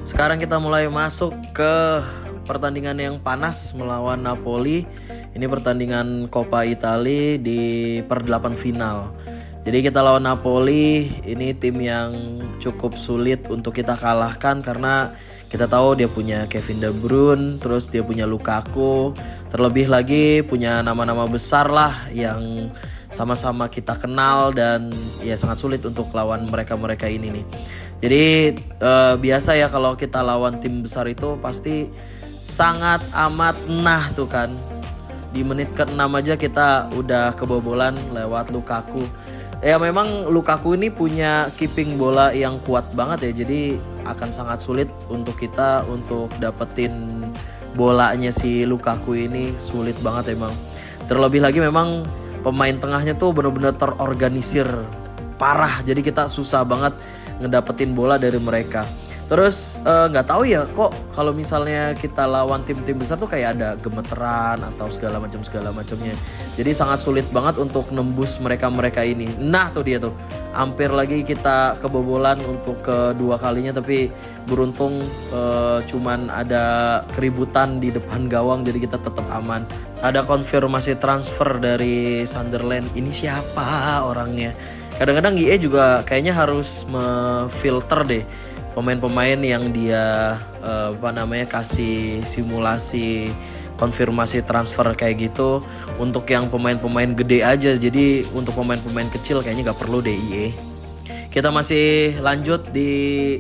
Sekarang kita mulai masuk ke pertandingan yang panas melawan Napoli. Ini pertandingan Coppa Italia di per-8 final. Jadi kita lawan Napoli, ini tim yang cukup sulit untuk kita kalahkan karena kita tahu dia punya Kevin De Bruyne, terus dia punya Lukaku, terlebih lagi punya nama-nama besar lah yang sama-sama kita kenal dan ya sangat sulit untuk lawan mereka-mereka ini nih. Jadi biasa ya kalau kita lawan tim besar itu pasti sangat amat tuh kan. Di menit ke-6 aja kita udah kebobolan lewat Lukaku. Ya memang Lukaku ini punya keeping bola yang kuat banget ya. Jadi akan sangat sulit untuk kita untuk dapetin bolanya si Lukaku ini, sulit banget emang. Terlebih lagi memang pemain tengahnya tuh benar-benar terorganisir parah. Jadi kita susah banget ngedapetin bola dari mereka. Terus nggak tahu ya kok kalau misalnya kita lawan tim-tim besar tuh kayak ada gemeteran atau segala macamnya. Jadi sangat sulit banget untuk nembus mereka ini. Nah tuh dia tuh, hampir lagi kita kebobolan untuk kedua kalinya, tapi beruntung cuman ada keributan di depan gawang jadi kita tetap aman. Ada konfirmasi transfer dari Sunderland. Ini siapa orangnya? Kadang-kadang GE juga kayaknya harus memfilter deh pemain-pemain yang dia kasih simulasi konfirmasi transfer kayak gitu untuk yang pemain-pemain gede aja. Jadi untuk pemain-pemain kecil kayaknya gak perlu deh IE. Kita masih lanjut di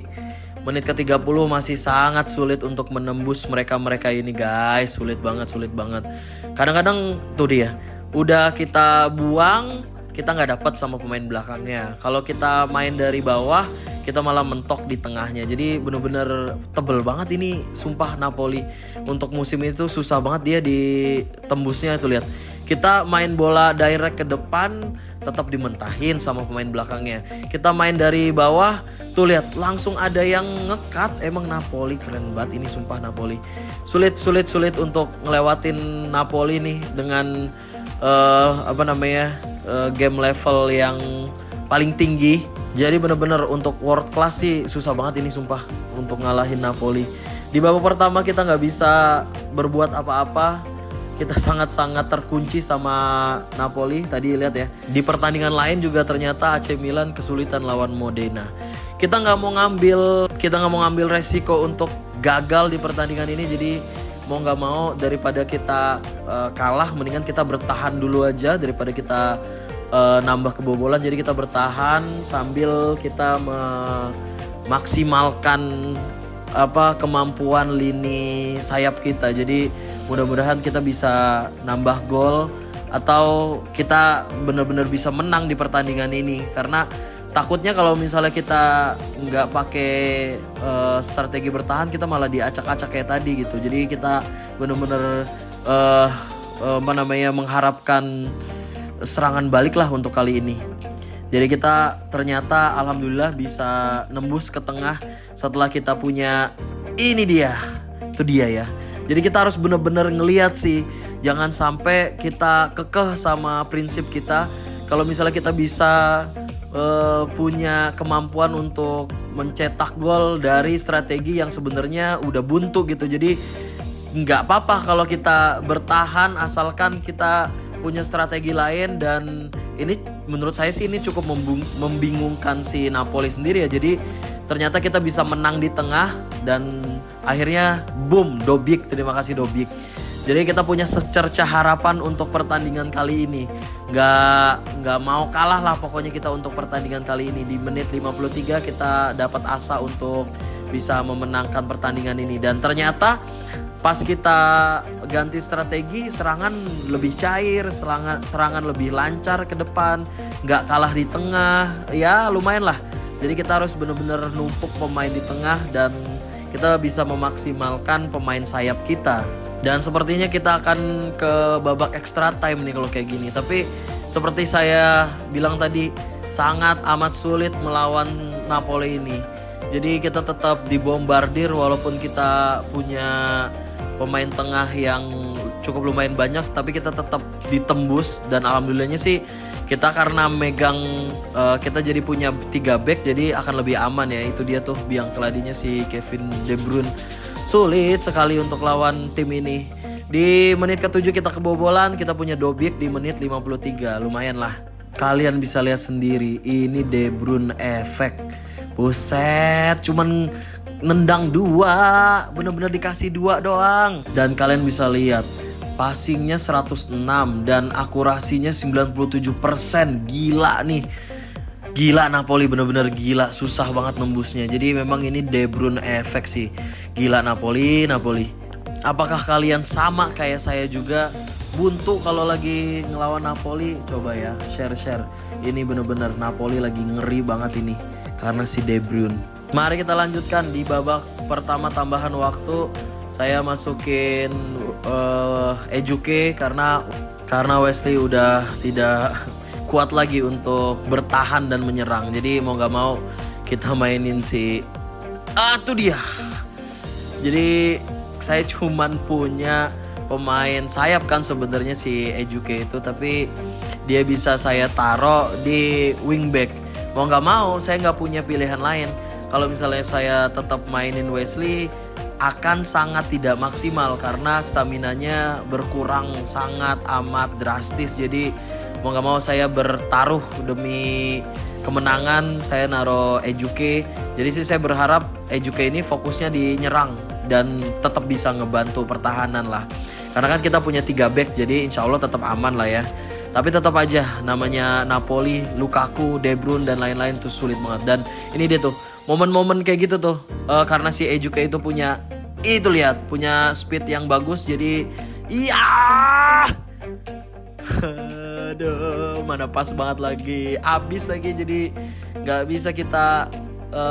menit ke-30, masih sangat sulit untuk menembus mereka ini guys. Sulit banget. Kadang-kadang tuh dia udah kita buang, kita gak dapat sama pemain belakangnya. Kalau kita main dari bawah, kita malah mentok di tengahnya. Jadi bener-bener tebel banget ini sumpah Napoli. Untuk musim itu susah banget dia ditembusnya tuh, lihat. Kita main bola direct ke depan tetap dimentahin sama pemain belakangnya. Kita main dari bawah tuh lihat langsung ada yang ngekat. Emang Napoli keren banget ini sumpah Napoli. Sulit untuk ngelewatin Napoli nih dengan game level yang paling tinggi. Jadi bener-bener untuk world class sih susah banget ini sumpah untuk ngalahin Napoli. Di babak pertama kita gak bisa berbuat apa-apa. Kita sangat-sangat terkunci sama Napoli. Tadi lihat ya, di pertandingan lain juga ternyata AC Milan kesulitan lawan Modena. Kita gak mau ngambil resiko untuk gagal di pertandingan ini. Jadi mau gak mau daripada kita kalah, mendingan kita bertahan dulu aja daripada kita nambah kebobolan. Jadi kita bertahan sambil kita memaksimalkan kemampuan lini sayap kita. Jadi mudah-mudahan kita bisa nambah gol atau kita benar-benar bisa menang di pertandingan ini. Karena takutnya kalau misalnya kita nggak pakai strategi bertahan, kita malah diacak-acak kayak tadi gitu. Jadi kita benar-benar mengharapkan serangan balik lah untuk kali ini. Jadi kita ternyata alhamdulillah bisa nembus ke tengah setelah kita punya ini dia. Itu dia ya. Jadi kita harus benar-benar ngelihat sih, jangan sampai kita kekeh sama prinsip kita. Kalau misalnya kita bisa punya kemampuan untuk mencetak gol dari strategi yang sebenarnya udah buntu gitu. Jadi nggak apa-apa kalau kita bertahan asalkan kita punya strategi lain. Dan ini menurut saya sih ini cukup membingungkan si Napoli sendiri ya. Jadi ternyata kita bisa menang di tengah dan akhirnya boom, Dobik, terima kasih Dobik. Jadi kita punya secerca harapan untuk pertandingan kali ini. Nggak mau kalah lah pokoknya kita untuk pertandingan kali ini. Di menit 53 kita dapat asa untuk bisa memenangkan pertandingan ini. Dan ternyata pas kita ganti strategi, serangan lebih cair, serangan lebih lancar ke depan, nggak kalah di tengah, ya lumayan lah. Jadi kita harus benar-benar numpuk pemain di tengah dan kita bisa memaksimalkan pemain sayap kita. Dan sepertinya kita akan ke babak extra time nih kalau kayak gini. Tapi seperti saya bilang tadi, sangat amat sulit melawan Napoli ini. Jadi kita tetap dibombardir walaupun kita punya pemain tengah yang cukup lumayan banyak, tapi kita tetap ditembus. Dan alhamdulillahnya sih kita karena megang kita jadi punya 3 back, jadi akan lebih aman ya. Itu dia tuh biang keladinya si Kevin De Bruyne. Sulit sekali untuk lawan tim ini. Di menit ke-7 kita kebobolan, kita punya Dobik di menit 53. Lumayan lah. Kalian bisa lihat sendiri, ini De Bruyne efek. Buset, cuman nendang 2, bener-bener dikasih 2 doang. Dan kalian bisa lihat passingnya 106 dan akurasinya 97%. Gila nih. Gila Napoli, bener-bener gila. Susah banget nembusnya. Jadi memang ini De Bruyne efek sih. Gila Napoli. Apakah kalian sama kayak saya juga buntu kalau lagi ngelawan Napoli? Coba ya share. Ini bener-bener Napoli lagi ngeri banget ini karena si De Bruyne. Mari kita lanjutkan di babak pertama tambahan waktu. Saya masukin Ejuke karena Wesley udah tidak kuat lagi untuk bertahan dan menyerang. Jadi mau gak mau kita mainin si tuh dia. Jadi saya cuman punya pemain sayap kan sebenarnya si Ejuke itu, tapi dia bisa saya taruh di wingback. Mau gak mau saya gak punya pilihan lain. Kalau misalnya saya tetap mainin Wesley akan sangat tidak maksimal karena staminanya berkurang sangat amat drastis. Jadi mau gak mau saya bertaruh demi kemenangan, saya naruh Ejuke. Jadi sih saya berharap Ejuke ini fokusnya di nyerang dan tetap bisa ngebantu pertahanan lah. Karena kan kita punya 3 back, jadi insya Allah tetap aman lah ya. Tapi tetap aja namanya Napoli, Lukaku, De Bruyne dan lain-lain tuh sulit banget. Dan ini dia tuh momen-momen kayak gitu tuh karena si Ejuke itu punya punya speed yang bagus. Jadi aduh, mana pas banget lagi, abis lagi. Jadi nggak bisa kita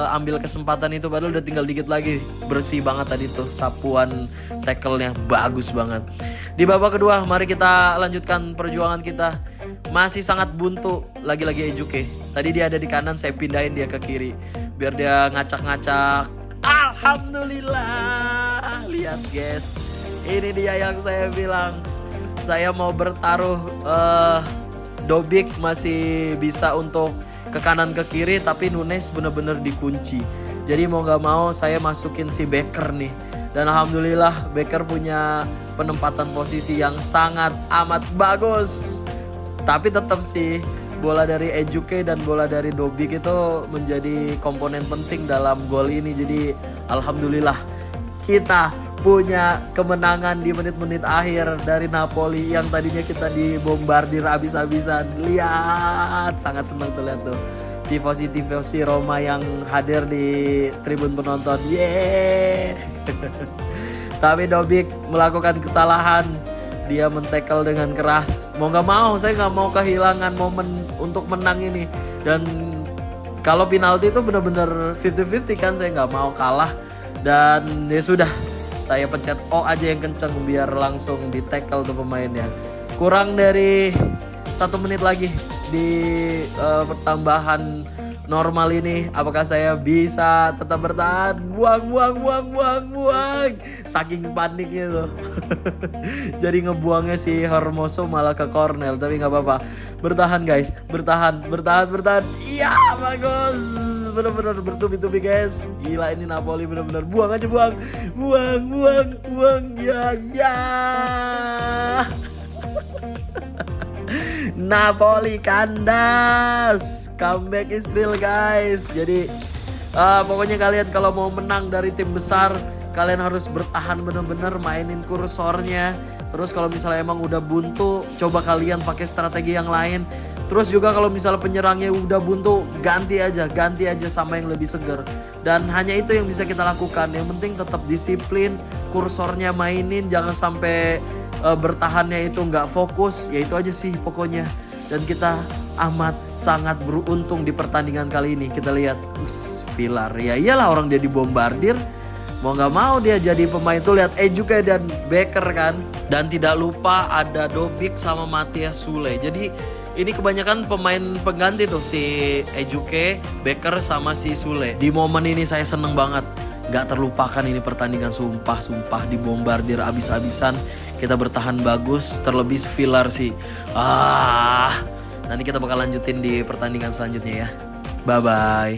ambil kesempatan itu, padahal udah tinggal dikit lagi. Bersih banget tadi tuh, sapuan tackle-nya bagus banget. Di babak kedua mari kita lanjutkan perjuangan kita. Masih sangat buntu, lagi-lagi Ejuke. Tadi dia ada di kanan, saya pindahin dia ke kiri biar dia ngacak-ngacak. Alhamdulillah. Lihat guys, ini dia yang saya bilang. Saya mau bertaruh Dobik masih bisa untuk ke kanan ke kiri, tapi Nunes bener-bener dikunci. Jadi mau gak mau saya masukin si Becker nih. Dan alhamdulillah Becker punya penempatan posisi yang sangat amat bagus. Tapi tetap sih bola dari Ejuke dan bola dari Dobik itu menjadi komponen penting dalam gol ini. Jadi alhamdulillah kita punya kemenangan di menit-menit akhir dari Napoli yang tadinya kita dibombardir habis-habisan. Lihat, sangat senang tuh lihat tuh tifosi Roma yang hadir di tribun penonton. Yeay. Tapi Dobik melakukan kesalahan. Dia men-tackle dengan keras. Mau gak mau, saya gak mau kehilangan momen untuk menang ini. Dan kalau penalti itu benar-benar 50-50 kan, saya gak mau kalah. Dan ya sudah, saya pencet O aja yang kenceng biar langsung di-tackle tuh pemainnya. Kurang dari 1 menit lagi di pertambahan normal ini. Apakah saya bisa tetap bertahan? Buang. Saking paniknya tuh. Jadi ngebuangnya si Hermoso malah ke corner. Tapi gak apa-apa. Bertahan guys. Bertahan. Iya, bagus. Bener-bener bertubi-tubi guys. Gila ini Napoli bener-bener. Buang. Ya. Napoli kandas. Comeback is real guys. Jadi pokoknya kalian kalau mau menang dari tim besar, kalian harus bertahan bener-bener, mainin kursornya. Terus kalau misalnya emang udah buntu, coba kalian pakai strategi yang lain. Terus juga kalau misalnya penyerangnya udah buntu, ganti aja sama yang lebih seger. Dan hanya itu yang bisa kita lakukan. Yang penting tetap disiplin, kursornya mainin, jangan sampai bertahannya itu nggak fokus. Ya itu aja sih pokoknya. Dan kita amat sangat beruntung di pertandingan kali ini. Kita lihat Villar, ya iyalah orang dia dibombardir, mau nggak mau dia jadi pemain. Tuh lihat Ejuke dan Becker kan. Dan tidak lupa ada Dobik sama Matthias Sule. Jadi ini kebanyakan pemain pengganti tuh, si Ejuke, Becker sama si Sule. Di momen ini saya seneng banget. Gak terlupakan ini pertandingan, sumpah dibombardir abis-abisan. kita bertahan bagus, terlebih Villar sih. Nanti kita bakal lanjutin di pertandingan selanjutnya ya. Bye bye.